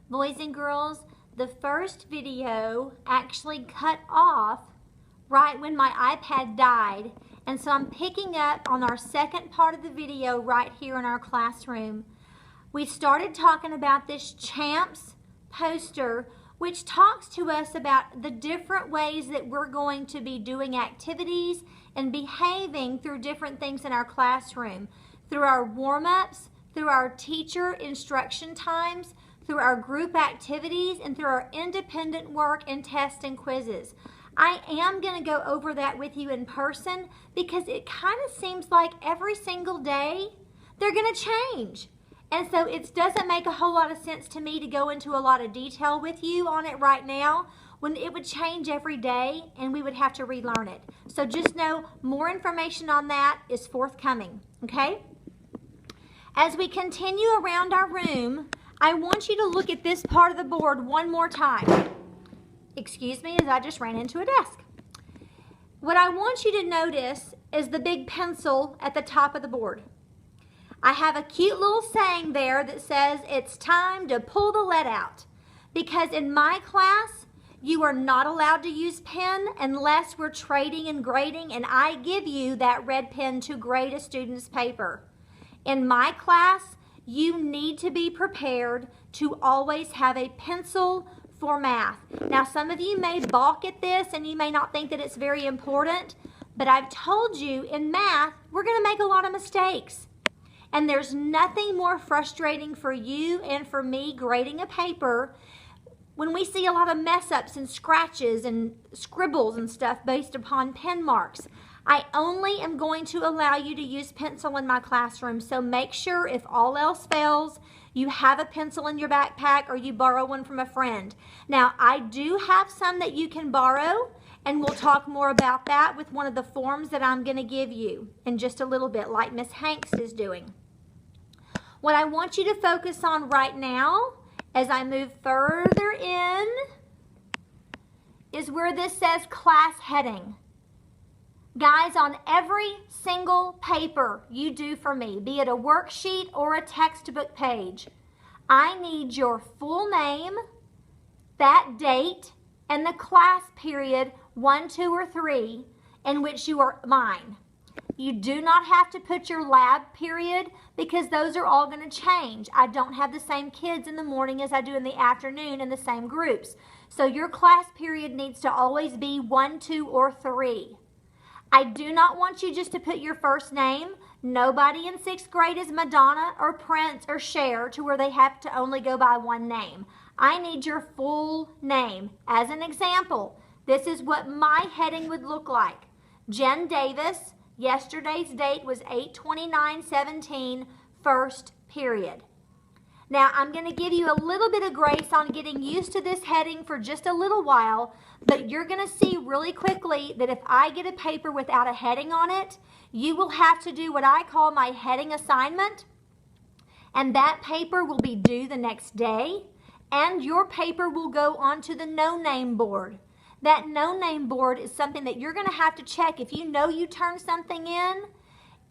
Boys and girls, the first video actually cut off right when my iPad died, and so I'm picking up on our second part of the video right here in our classroom. We started talking about this CHAMPS poster, which talks to us about the different ways that we're going to be doing activities and behaving through different things in our classroom, through our warm-ups, through our teacher instruction times, through our group activities, and through our independent work and tests and quizzes. I am going to go over that with you in person because it kind of seems like every single day they're going to change. And so it doesn't make a whole lot of sense to me to go into a lot of detail with you on it right now when it would change every day and we would have to relearn it. So just know more information on that is forthcoming, okay? As we continue around our room, I want you to look at this part of the board one more time. Excuse me as I just ran into a desk. What I want you to notice is the big pencil at the top of the board. I have a cute little saying there that says it's time to pull the lead out, because in my class you are not allowed to use pen unless we're trading and grading and I give you that red pen to grade a student's paper. In my class, you need to be prepared to always have a pencil for math. Now, some of you may balk at this and you may not think that it's very important, but I've told you in math, we're going to make a lot of mistakes. And there's nothing more frustrating for you and for me grading a paper when we see a lot of mess ups and scratches and scribbles and stuff based upon pen marks. I only am going to allow you to use pencil in my classroom, so make sure if all else fails, you have a pencil in your backpack or you borrow one from a friend. Now, I do have some that you can borrow, and we'll talk more about that with one of the forms that I'm going to give you in just a little bit, like Miss Hanks is doing. What I want you to focus on right now as I move further in is where this says class heading. Guys, on every single paper you do for me, be it a worksheet or a textbook page, I need your full name, that date, and the class period 1, 2, or 3 in which you are mine. You do not have to put your lab period because those are all going to change. I don't have the same kids in the morning as I do in the afternoon in the same groups. So your class period needs to always be 1, 2, or 3. I do not want you just to put your first name. Nobody in 6th grade is Madonna or Prince or Cher to where they have to only go by one name. I need your full name. As an example, this is what my heading would look like. Jen Davis, yesterday's date was 8/29/17, first period. Now, I'm going to give you a little bit of grace on getting used to this heading for just a little while, but you're going to see really quickly that if I get a paper without a heading on it, you will have to do what I call my heading assignment, and that paper will be due the next day, and your paper will go onto the no-name board. That no-name board is something that you're going to have to check. If you know you turned something in,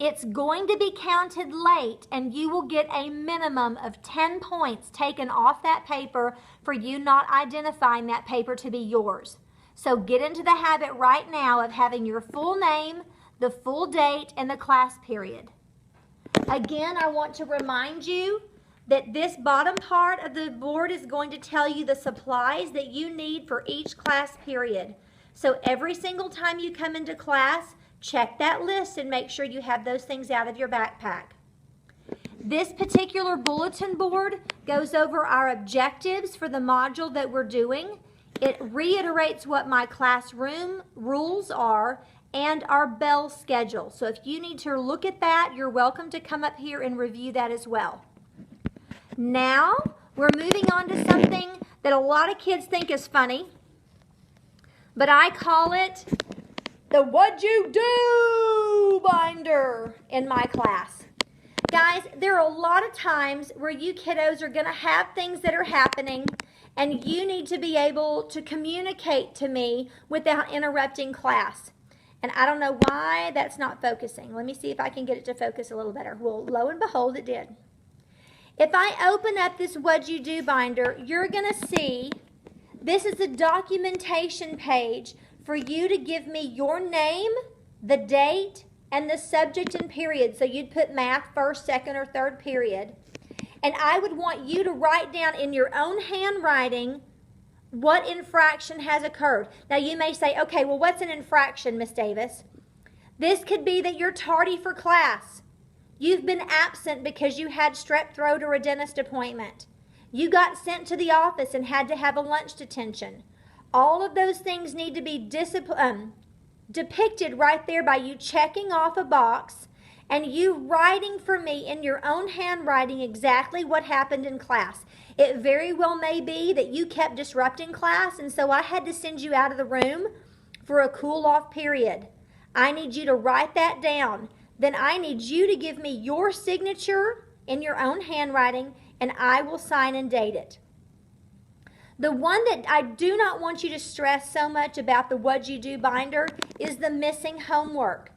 it's going to be counted late, and you will get a minimum of 10 points taken off that paper for you not identifying that paper to be yours. So get into the habit right now of having your full name, the full date, and the class period. Again, I want to remind you that this bottom part of the board is going to tell you the supplies that you need for each class period. So every single time you come into class, check that list and make sure you have those things out of your backpack. This particular bulletin board goes over our objectives for the module that we're doing. It reiterates what my classroom rules are and our bell schedule. So if you need to look at that, you're welcome to come up here and review that as well. Now, we're moving on to something that a lot of kids think is funny, but I call it the What'd You Do binder in my class. Guys, there are a lot of times where you kiddos are going to have things that are happening, and you need to be able to communicate to me without interrupting class. And I don't know why that's not focusing. Let me see if I can get it to focus a little better. Well, lo and behold, it did. If I open up this What'd You Do binder, you're going to see this is the documentation page for you to give me your name, the date, and the subject and period. So you'd put math first, second, or third period. And I would want you to write down in your own handwriting what infraction has occurred. Now you may say, okay, well, what's an infraction, Miss Davis? This could be that you're tardy for class. You've been absent because you had strep throat or a dentist appointment. You got sent to the office and had to have a lunch detention. All of those things need to be depicted right there by you checking off a box and you writing for me in your own handwriting exactly what happened in class. It very well may be that you kept disrupting class, and so I had to send you out of the room for a cool-off period. I need you to write that down. Then I need you to give me your signature in your own handwriting, and I will sign and date it. The one that I do not want you to stress so much about the What'd You Do binder is the missing homework,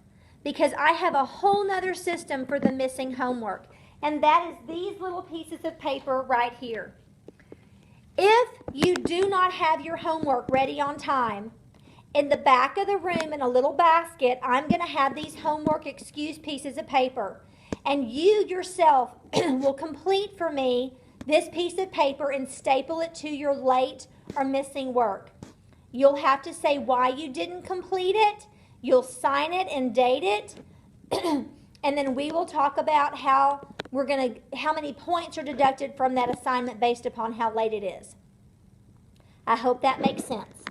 because I have a whole nother system for the missing homework, and that is these little pieces of paper right here. If you do not have your homework ready on time, in the back of the room in a little basket, I'm going to have these homework excuse pieces of paper, and you yourself will complete for me this piece of paper and staple it to your late or missing work. You'll have to say why you didn't complete it. You'll sign it and date it. And then we will talk about how many points are deducted from that assignment based upon how late it is. I hope that makes sense.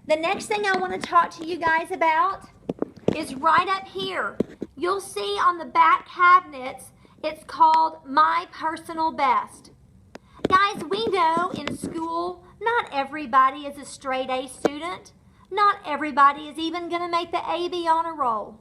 The next thing I want to talk to you guys about is right up here. You'll see on the back cabinets, it's called My Personal Best. Guys, we know in school, not everybody is a straight A student. Not everybody is even going to make the AB honor roll.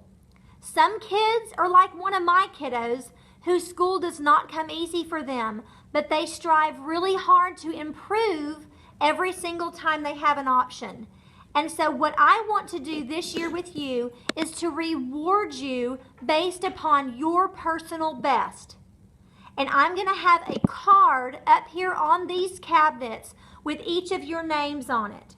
Some kids are like one of my kiddos whose school does not come easy for them, but they strive really hard to improve every single time they have an option. And so what I want to do this year with you is to reward you based upon your personal best. And I'm going to have a card up here on these cabinets with each of your names on it.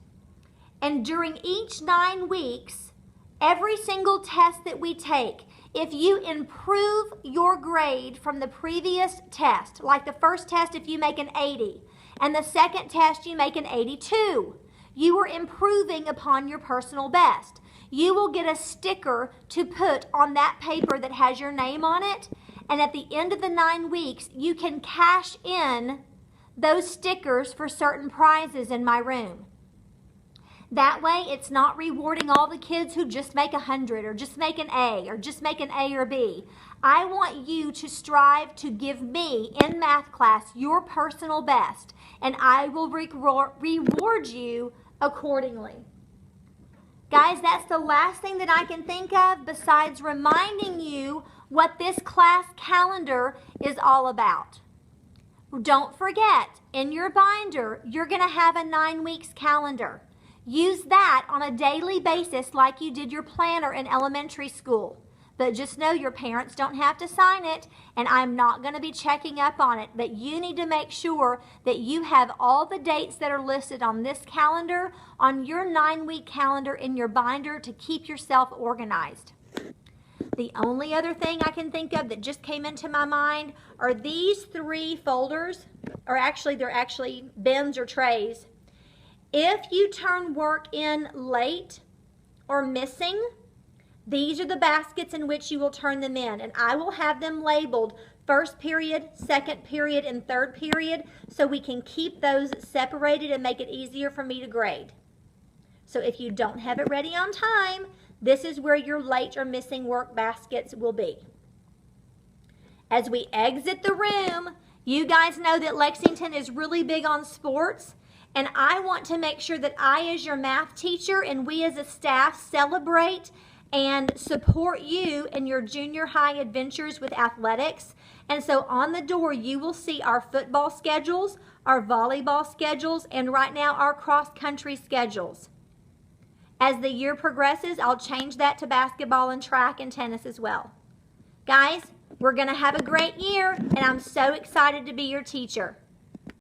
And during each 9 weeks, every single test that we take, if you improve your grade from the previous test, like the first test if you make an 80, and the second test you make an 82, you are improving upon your personal best. You will get a sticker to put on that paper that has your name on it, and at the end of the 9 weeks, you can cash in those stickers for certain prizes in my room. That way, it's not rewarding all the kids who just make 100 or just make an A or just make an A or B. I want you to strive to give me in math class your personal best, and I will reward you accordingly. Guys, that's the last thing that I can think of besides reminding you what this class calendar is all about. Don't forget, in your binder, you're going to have a 9 weeks calendar. Use that on a daily basis like you did your planner in elementary school. But just know your parents don't have to sign it, and I'm not going to be checking up on it. But you need to make sure that you have all the dates that are listed on this calendar on your 9-week calendar in your binder to keep yourself organized. The only other thing I can think of that just came into my mind are these 3 folders, or they're actually bins or trays. If you turn work in late or missing, these are the baskets in which you will turn them in, and I will have them labeled first period, second period, and third period so we can keep those separated and make it easier for me to grade. So if you don't have it ready on time, this is where your late or missing work baskets will be. As we exit the room, you guys know that Lexington is really big on sports, and I want to make sure that I, as your math teacher, and we as a staff celebrate and support you in your junior high adventures with athletics. And so on the door, you will see our football schedules, our volleyball schedules, and right now our cross-country schedules. As the year progresses, I'll change that to basketball and track and tennis as well. Guys, We're going to have a great year, and I'm so excited to be your teacher.